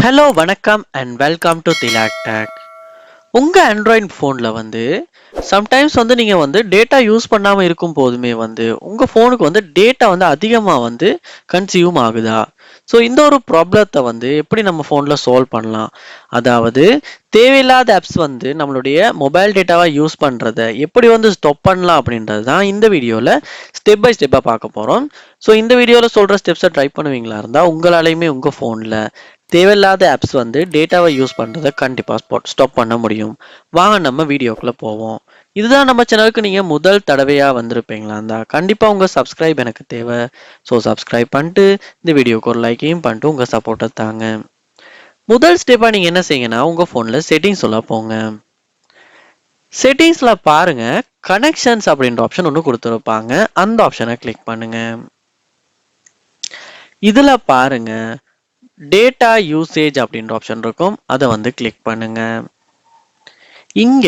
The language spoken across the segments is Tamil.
ஹலோ வணக்கம் and welcome to Thilak take. உங்கள் ஆண்ட்ராய்டு ஃபோனில் சம்டைம்ஸ் நீங்கள் டேட்டா யூஸ் பண்ணாமல் இருக்கும் போதுமே உங்கள் ஃபோனுக்கு டேட்டா அதிகமாக கன்சியூம் ஆகுதா? ஸோ இந்த ஒரு ப்ராப்ளத்தை எப்படி நம்ம ஃபோனில் சால்வ் பண்ணலாம், அதாவது தேவையில்லாத ஆப்ஸ் நம்மளுடைய மொபைல் டேட்டாவை யூஸ் பண்ணுறதை எப்படி ஸ்டாப் பண்ணலாம் அப்படின்றது தான் இந்த வீடியோவில் ஸ்டெப் பை ஸ்டெப்பாக பார்க்க போகிறோம். ஸோ இந்த வீடியோவில் சொல்கிற ஸ்டெப்ஸை ட்ரை பண்ணுவீங்களா இருந்தால் உங்களாலையுமே உங்கள் ஃபோனில் தேவையில்லாத ஆப்ஸ் டேட்டாவை யூஸ் பண்ணுறதை கண்டிப்பாக ஸ்டாப் பண்ண முடியும். வாங்க நம்ம வீடியோக்குள்ளே போவோம். இதுதான் நம்ம சேனலுக்கு நீங்கள் முதல் தடவையாக வந்திருப்பீங்களா இருந்தால் கண்டிப்பாக உங்கள் சப்ஸ்கிரைப் எனக்கு தேவை. ஸோ சப்ஸ்கிரைப் பண்ணிட்டு இந்த வீடியோக்கு ஒரு லைக்கையும் பண்ணிட்டு உங்கள் சப்போர்ட்டை தாங்க. முதல் ஸ்டெப்பாக நீங்கள் என்ன செய்யுங்கன்னா உங்கள் ஃபோனில் செட்டிங்ஸ் உள்ள போங்க. செட்டிங்ஸில் பாருங்க கனெக்ஷன்ஸ் அப்படின்ற ஆப்ஷன் ஒன்று கொடுத்துருப்பாங்க. அந்த ஆப்ஷனை கிளிக் பண்ணுங்க. இதில் பாருங்க டேட்டா யூசேஜ் அப்படின்ற ஆப்ஷன் இருக்கும். அதை கிளிக் பண்ணுங்க. இங்க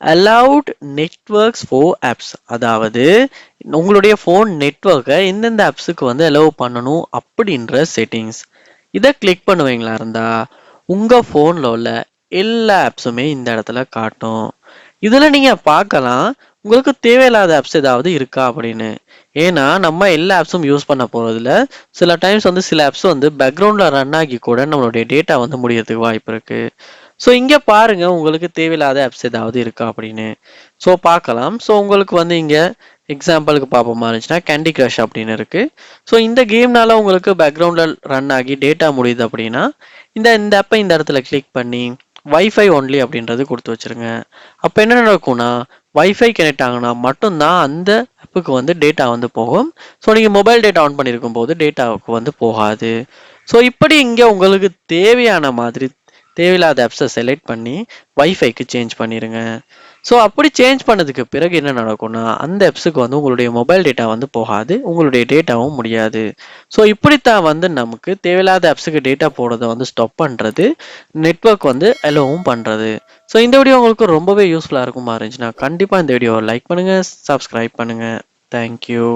அலவுட் நெட்வொர்க்ஸ் ஃபார் ஆப்ஸ், அதாவது உங்களுடைய ஃபோன் நெட்வொர்க்கை எந்தெந்த ஆப்ஸுக்கு அலோவ் பண்ணணும் அப்படின்ற செட்டிங்ஸ். இதை கிளிக் பண்ணுவீங்களா இருந்தா உங்க ஃபோனில் உள்ள எல்லா ஆப்ஸுமே இந்த இடத்துல காட்டும். இதில் நீங்கள் பார்க்கலாம் உங்களுக்கு தேவையில்லாத ஆப்ஸ் ஏதாவது இருக்கா அப்படின்னு. ஏன்னா நம்ம எல்லா ஆப்ஸும் யூஸ் பண்ண போகிறதில்ல. சில டைம்ஸ் சில ஆப்ஸ் பேக்ரவுண்டில் ரன் ஆகி கூட நம்மளுடைய டேட்டா முடியறதுக்கு வாய்ப்பு இருக்குது. ஸோ இங்கே பாருங்கள் உங்களுக்கு தேவையில்லாத ஆப்ஸ் ஏதாவது இருக்கா அப்படின்னு. ஸோ பார்க்கலாம். ஸோ உங்களுக்கு இங்கே எக்ஸாம்பிளுக்கு பார்ப்போமா இருந்துச்சுன்னா கேண்டி கிரஷ் அப்படின்னு இருக்குது. ஸோ இந்த கேம்னால உங்களுக்கு பேக்ரவுண்டில் ரன் ஆகி டேட்டா முடியுது அப்படின்னா இந்த ஆப்பை இந்த இடத்துல கிளிக் பண்ணி வைஃபை ஒன்லி அப்படின்றது கொடுத்து வச்சுருங்க. அப்போ என்ன நடக்கும்னா வைஃபை கனெக்ட் ஆகுனா மட்டும்தான் அந்த ஆப்புக்கு டேட்டா போகும். ஸோ நீங்கள் மொபைல் டேட்டா ஆன் பண்ணியிருக்கும் போது டேட்டாவுக்கு போகாது. ஸோ இப்படி இங்கே உங்களுக்கு தேவையான மாதிரி தேவையில்லாத ஆப்ஸை செலக்ட் பண்ணி வைஃபைக்கு சேஞ்ச் பண்ணிடுங்க. ஸோ அப்படி சேஞ்ச் பண்ணதுக்கு பிறகு என்ன நடக்கும்னா அந்த ஆப்ஸுக்கு உங்களுடைய மொபைல் டேட்டா போகாது, உங்களுடைய டேட்டாவும் முடியாது. ஸோ இப்படித்தான் நமக்கு தேவையில்லாத ஆப்ஸுக்கு டேட்டா போடுறதை ஸ்டாப் பண்ணுறது, நெட்வொர்க் அலோவும் பண்ணுறது. ஸோ இந்த வீடியோ உங்களுக்கு ரொம்பவே யூஸ்ஃபுல்லாக இருக்குமா இருந்துச்சுன்னா கண்டிப்பாக இந்த வீடியோவை லைக் பண்ணுங்கள், சப்ஸ்கிரைப் பண்ணுங்கள். தேங்க்யூ.